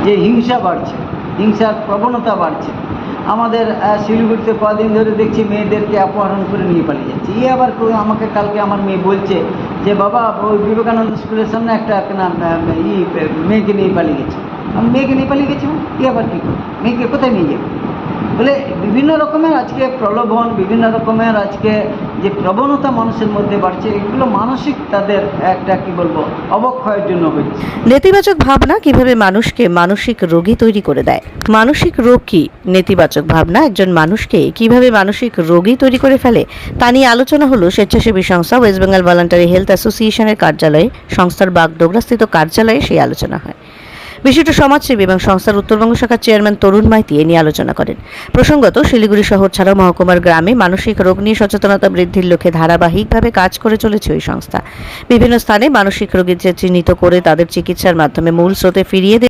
যে হিংসা বাড়ছে, হিংসার প্রবণতা বাড়ছে। আমাদের শিলিগুড়িতে কদিন ধরে দেখছি মেয়েদেরকে অপহরণ করে নিয়ে পালিয়ে যাচ্ছে। আবার আমাকে কালকে আমার মেয়ে বলছে যে বাবা ওই বিবেকানন্দ স্কুলের সামনে একটা মেয়েকে নিয়ে পালিয়ে গেছে। আমি মেয়েকে নিয়ে পালিয়ে গেছি, আবার কী করবো, মেয়েকে কোথায় নিয়ে যাবে? বলে বিভিন্ন রকমের আজকে প্রলোভন, বিভিন্ন রকমের আজকে যে প্রবণতা মানুষের মধ্যে বাড়ছে, এগুলো মানসিক তাদের একটা কি বলবো অবক্ষয়ের জন্য হচ্ছে। নেতিবাচক ভাবনা কিভাবে মানুষকে মানসিক রোগী তৈরি করে দেয়? মানসিক রোগ কি? নেতিবাচক ভাবনা একজন মানুষকে কিভাবে মানসিক রোগী তৈরি করে ফেলে তা নিয়ে আলোচনা হলো স্বেচ্ছাসেবী সংস্থা ওয়েস্ট বেঙ্গল ভলান্টারি হেলথ অ্যাসোসিয়েশনের কার্যালয়ে, সংস্থার বাগডোগরাস্থিত কার্যালয়ে সেই আলোচনা হয়। বিশিষ্ট সমাজসেবী এবং সংস্থার উত্তরবঙ্গ শাখার চেয়ারম্যান তরুণ মাইতি এ নিয়ে আলোচনা করেন। প্রসঙ্গত, শিলিগুড়ি শহর ছাড়াও মহকুমার গ্রামে মানসিক রোগ নিয়ে সচেতনতা বৃদ্ধির লক্ষ্যে ধারাবাহিকভাবে কাজ করে চলেছে ওই সংস্থা। বিভিন্ন স্থানে মানসিক রোগীদের চিহ্নিত করে তাদের চিকিৎসার মাধ্যমে মূল স্রোতে ফিরিয়ে